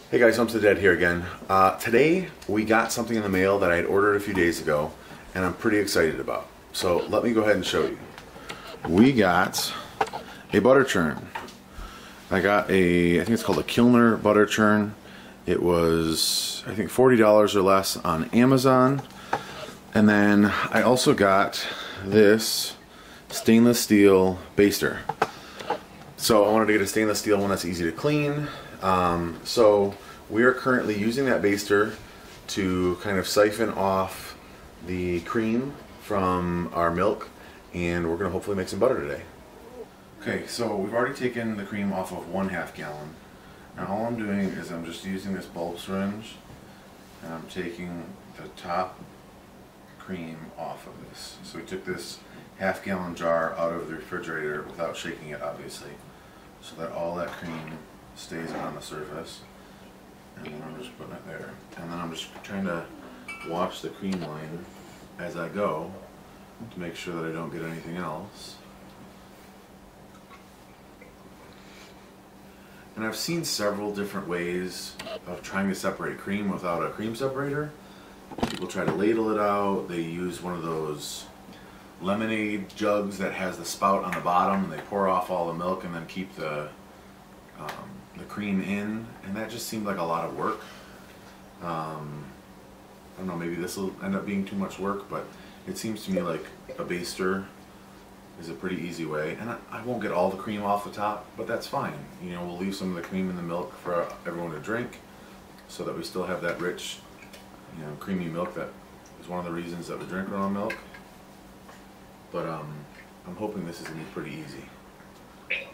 Hey guys, Homestead here again. Today we got something in the mail that I had ordered a few days ago and I'm pretty excited about. So let me go ahead and show you. We got a butter churn. I got I think it's called a Kilner butter churn. It was, I think, $40 or less on Amazon. And then I also got this stainless steel baster. So I wanted to get a stainless steel one that's easy to clean. So we are currently using that baster to kind of siphon off the cream from our milk, and we're going to hopefully make some butter today. Okay, so we've already taken the cream off of 1/2 gallon. Now all I'm doing is I'm just using this bulb syringe and I'm taking the top cream off of this. So we took this 1/2 gallon jar out of the refrigerator without shaking it, obviously, so that all that cream stays on the surface. And then I'm just putting it there. And then I'm just trying to watch the cream line as I go to make sure that I don't get anything else. And I've seen several different ways of trying to separate cream without a cream separator. People try to ladle it out. They use one of those lemonade jugs that has the spout on the bottom, and they pour off all the milk and then keep the cream in, and that just seemed like a lot of work. I don't know, maybe this will end up being too much work, but it seems to me like a baster is a pretty easy way. And I won't get all the cream off the top, but that's fine. You know, we'll leave some of the cream in the milk for everyone to drink so that we still have that rich, you know, creamy milk that is one of the reasons that we drink our own milk. But I'm hoping this is going to be pretty easy.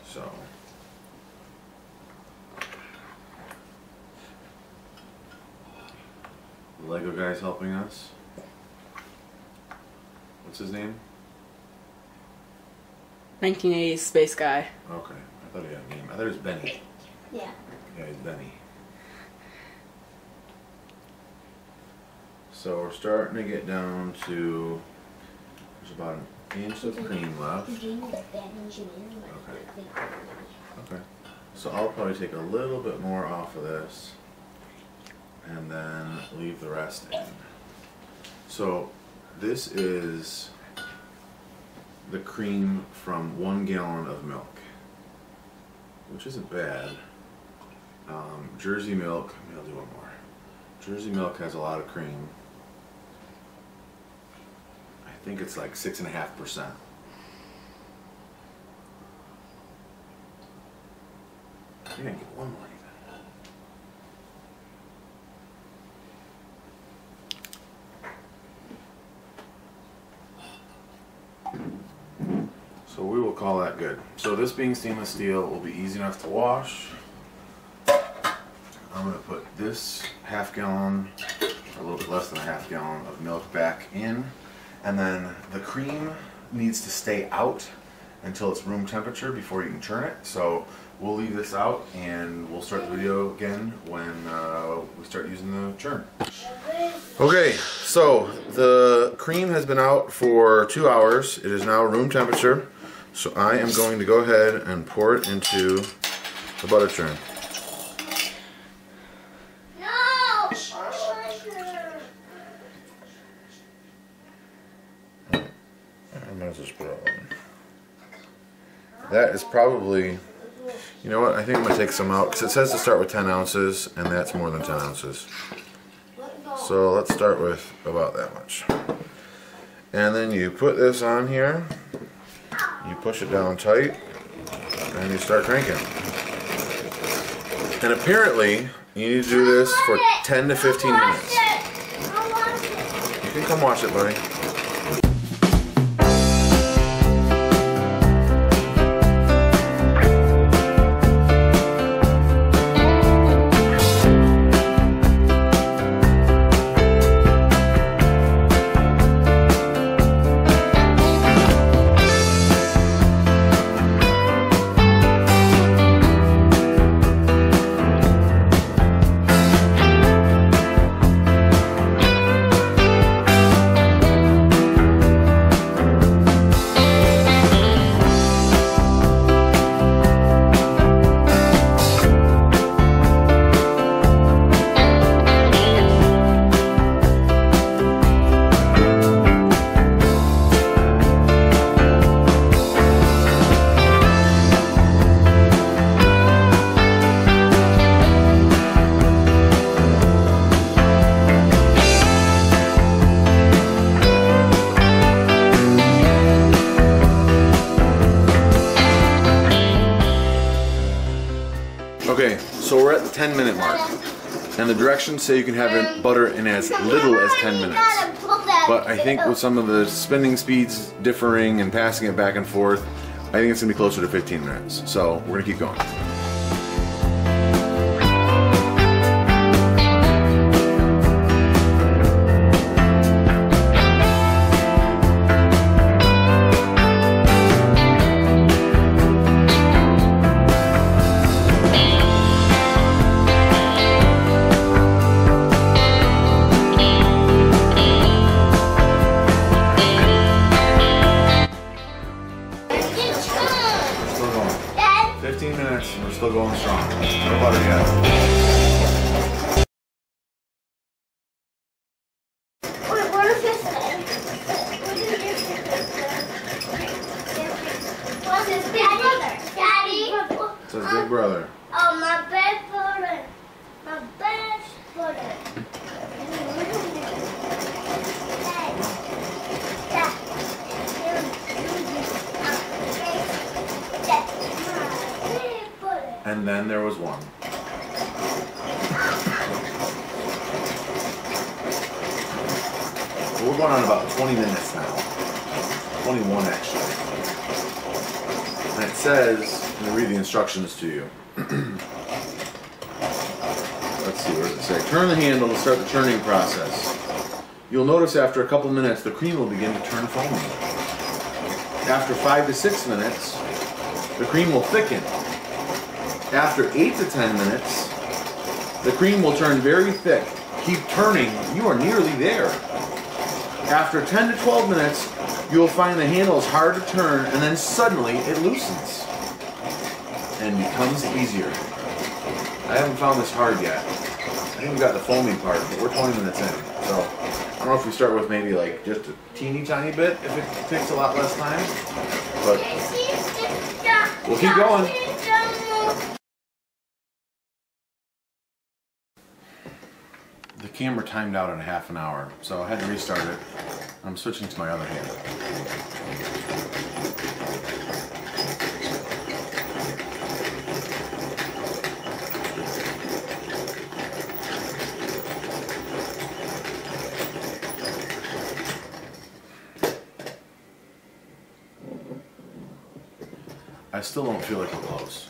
So the Lego guy's helping us. What's his name? 1980s space guy. Okay, I thought he had a name. I thought it was Benny. Yeah. Yeah, he's Benny. So we're starting to get down to, there's about an inch of cream left. Okay. Okay. So I'll probably take a little bit more off of this and then leave the rest in. So this is the cream from 1 gallon of milk, which isn't bad. Jersey milk, maybe I'll do one more. Jersey milk has a lot of cream. I think it's like 6.5%. I think I can get one more even. So we will call that good. So this being stainless steel will be easy enough to wash. I'm going to put this 1/2 gallon, or a little bit less than a 1/2 gallon of milk back in. And then the cream needs to stay out until it's room temperature before you can churn it. So we'll leave this out and we'll start the video again when we start using the churn. Okay, so the cream has been out for 2 hours. It is now room temperature. So I am going to go ahead and pour it into the butter churn. That is probably, you know what, I think I'm going to take some out because it says to start with 10 ounces and that's more than 10 ounces. So let's start with about that much. And then you put this on here, you push it down tight, and you start cranking. And apparently you need to do this for 10 to 15 minutes. You can come watch it, buddy. Okay, so we're at the 10-minute mark, and the directions say you can have butter in as little as 10 minutes. But I think with some of the spinning speeds differing and passing it back and forth, I think it's gonna be closer to 15 minutes. So we're gonna keep going. We're still going strong. No butter yet. What is this thing? What's his big brother? Daddy? It's his big brother. Oh, my best brother. My best brother. And then there was one. We're going on about 20 minutes now. 21 actually. And it says, I'm going to read the instructions to you. Let's see, what does it say? Turn the handle to start the churning process. You'll notice after a couple minutes the cream will begin to turn foamy. After 5 to 6 minutes, the cream will thicken. After 8 to 10 minutes, the cream will turn very thick. Keep turning, you are nearly there. After 10 to 12 minutes, you will find the handle is hard to turn, and then suddenly it loosens and becomes easier. I haven't found this hard yet. I think we got the foaming part, but we're 20 minutes in. So I don't know if we start with maybe like just a teeny tiny bit, if it takes a lot less time, but we'll keep going. The camera timed out at a half an hour, so I had to restart it. I'm switching to my other hand. I still don't feel like we're close.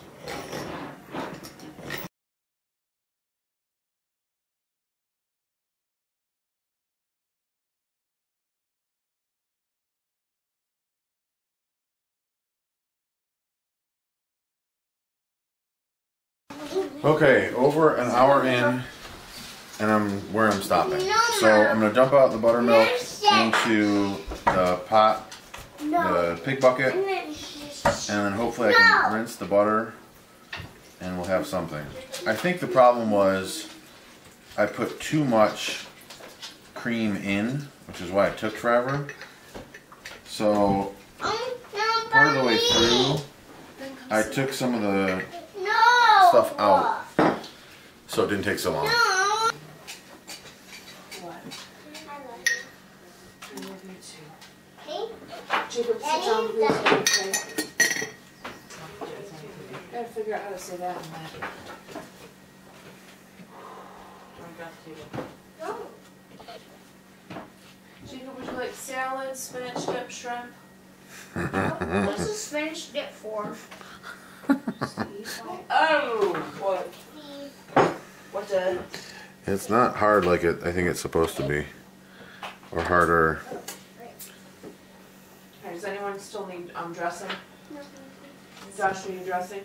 Okay, over an hour in, and I'm where I'm stopping. So I'm gonna dump out the buttermilk into the pot, the pig bucket, and then hopefully I can rinse the butter, and we'll have something. I think the problem was I put too much cream in, which is why it took forever. So part of the way through, I took some of the stuff out, so it didn't take so long. What? I love you too. Jacob, sit down, please. Gotta figure out how to say that in Latin. Jacob, would you like salad, spinach dip, shrimp? What's the spinach dip for? Oh, what? What the? It's not hard like I think it's supposed to be, or harder. Okay, does anyone still need dressing? No. Josh, need dressing?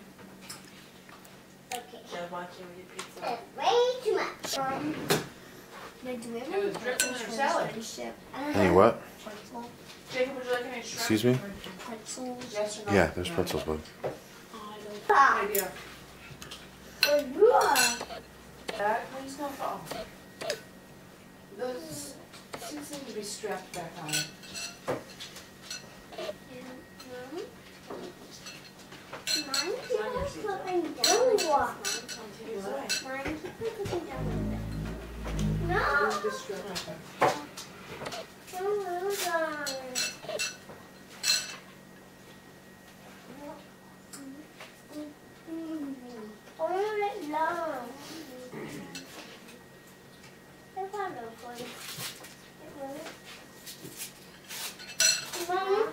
Okay. Dad wants you to eat pizza. Way too much. It was dripping in your salad. Any what? Jacob, would you like any shrimp? Excuse me? Pretzels. Yes or no? Yeah, there's pretzels, bud. Good idea. That one's gonna fall. Those seem to be strapped back on. Mine keeps flipping down. Mine keeps flipping down. No. Just strap it. long. I found a one. Mom,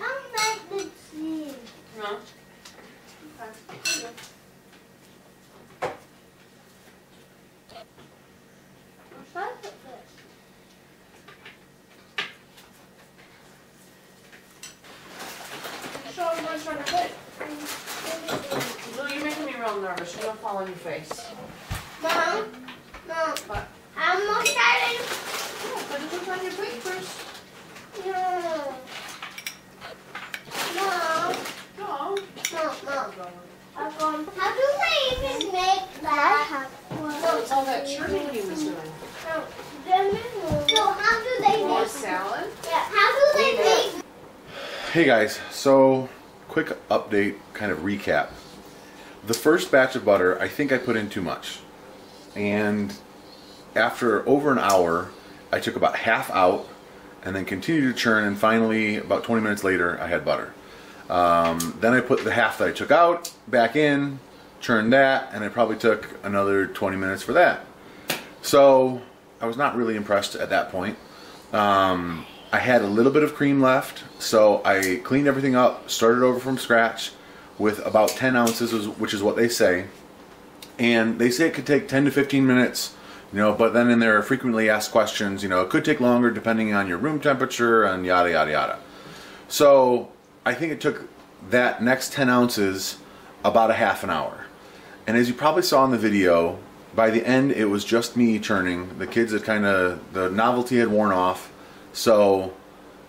I'm like the cheese. No. Okay. Show them what trying to put. Lou, you're making me real nervous. You're gonna fall on your face. Mom, What? I'm not starting. Put it on your plate first. No. Mom, No. Mom. How do they even make that? Oh, that churning he was doing. So how do they More make? salad. Yeah. How do they make? Hey guys, so quick update, kind of recap. The first batch of butter, I think I put in too much. And after over an hour, I took about half out and then continued to churn, and finally, about 20 minutes later, I had butter. Then I put the half that I took out back in, churned that, and it probably took another 20 minutes for that. So I was not really impressed at that point. I had a little bit of cream left, so I cleaned everything up, started over from scratch with about 10 ounces, which is what they say. And they say it could take 10 to 15 minutes, you know, but then in their frequently asked questions, you know, it could take longer depending on your room temperature and yada, yada, yada. So I think it took that next 10 ounces about a half an hour. And as you probably saw in the video, by the end it was just me churning. The kids had the novelty had worn off. So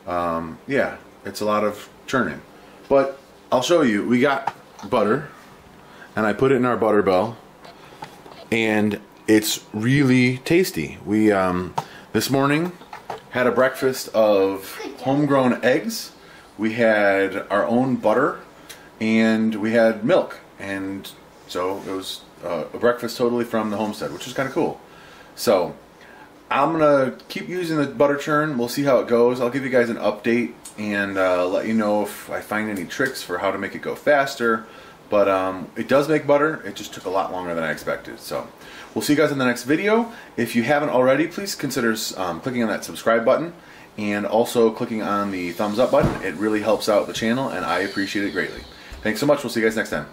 yeah, it's a lot of churning. But I'll show you, we got butter and I put it in our butter bell and it's really tasty. We this morning had a breakfast of homegrown eggs. We had our own butter and we had milk, and so it was a breakfast totally from the Homestead, which is kind of cool. So I'm gonna keep using the butter churn. We'll see how it goes. I'll give you guys an update and let you know if I find any tricks for how to make it go faster. But it does make butter. It just took a lot longer than I expected. So we'll see you guys in the next video. If you haven't already, please consider clicking on that subscribe button and also clicking on the thumbs up button. It really helps out the channel and I appreciate it greatly. Thanks so much. We'll see you guys next time.